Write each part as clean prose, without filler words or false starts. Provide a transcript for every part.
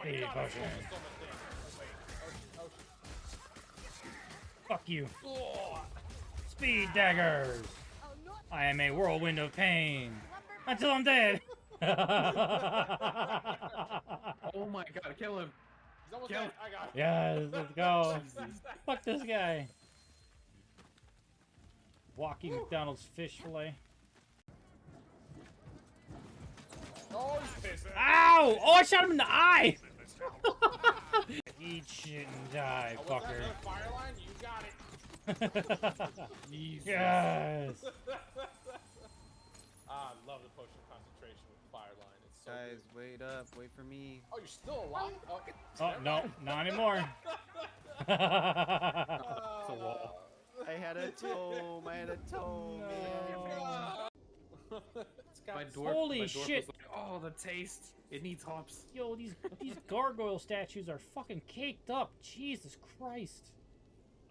Speed potion. Fuck you. Speed daggers. I am a whirlwind of pain until I'm dead. Oh my god, kill him. He's almost dead. I got him. Yes, let's go. Fuck this guy. Walking McDonald's fish fillet. Oh, he's pissing. Ow! Oh, I shot him in the eye! Eat shit and die, Oh, was that fucker. another fire line? You got it. Yes! I love the potion concentration with fire line. It's so Guys, good. wait up, wait for me. Oh, you're still alive? Oh, Oh, no, not anymore. It's a wall. I had a tome, I had a tome, man. It's got My s- dwarf, Holy my dwarf shit. Was like, oh, the taste. It needs hops. Yo, these gargoyle statues are fucking caked up. Jesus Christ.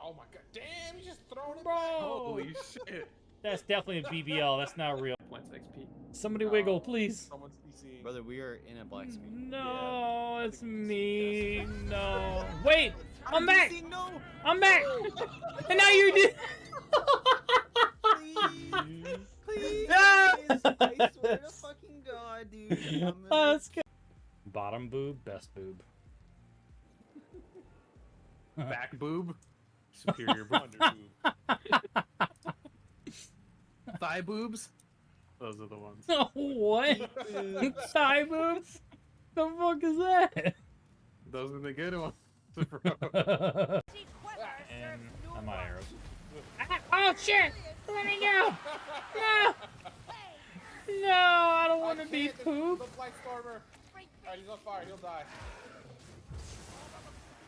Oh my god. Damn, he's just throwing it Bro! back. Holy shit. That's definitely a BBL. That's not real. Plants XP. Somebody wiggle, please. Someone's CCing. Brother, we are in a black screen. No, Yeah. it's me. No. Wait! I'm back! No! I'm back! And now you did. Please! Please! No! I swear to fucking God, dude. I'm gonna... Let's go. Bottom boob, best boob. Back boob. Superior boob. Under boob. Thigh boobs. Those are the ones. What? Thigh boobs? The fuck is that? Those are the good ones. And I'm out of arrows. Oh shit! Let me go! No! No, I don't want to be can't, poop. The flight stormer. Alright, he's on fire. He'll die.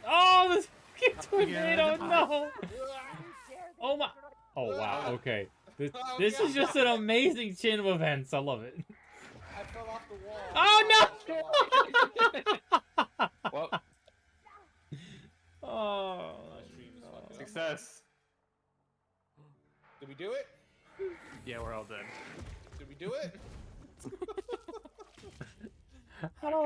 Oh, this fucking tornado! No! Oh my! Oh wow. Okay. This is just an amazing chain of events. I love it. I fell off the wall. Oh no! Well, Oh. My stream is fucking up. success. Did we do it? Yeah, we're all dead. Did we do it? How do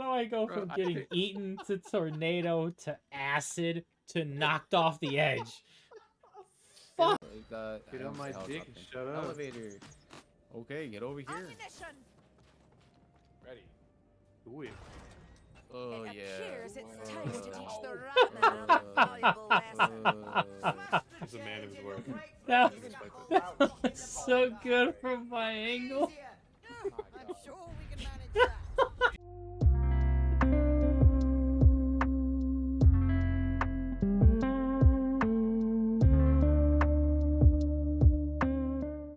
I go from getting eaten to tornado to acid to knocked off the edge? Fuck! Get on my dick and shut up. Elevator. Okay, get over here. Ready. Ooh, yeah. Oh, It yeah. appears it's time to teach the Uh, Ratman a valuable lesson. He's a man of his word. That was so good from my angle. My God. I'm sure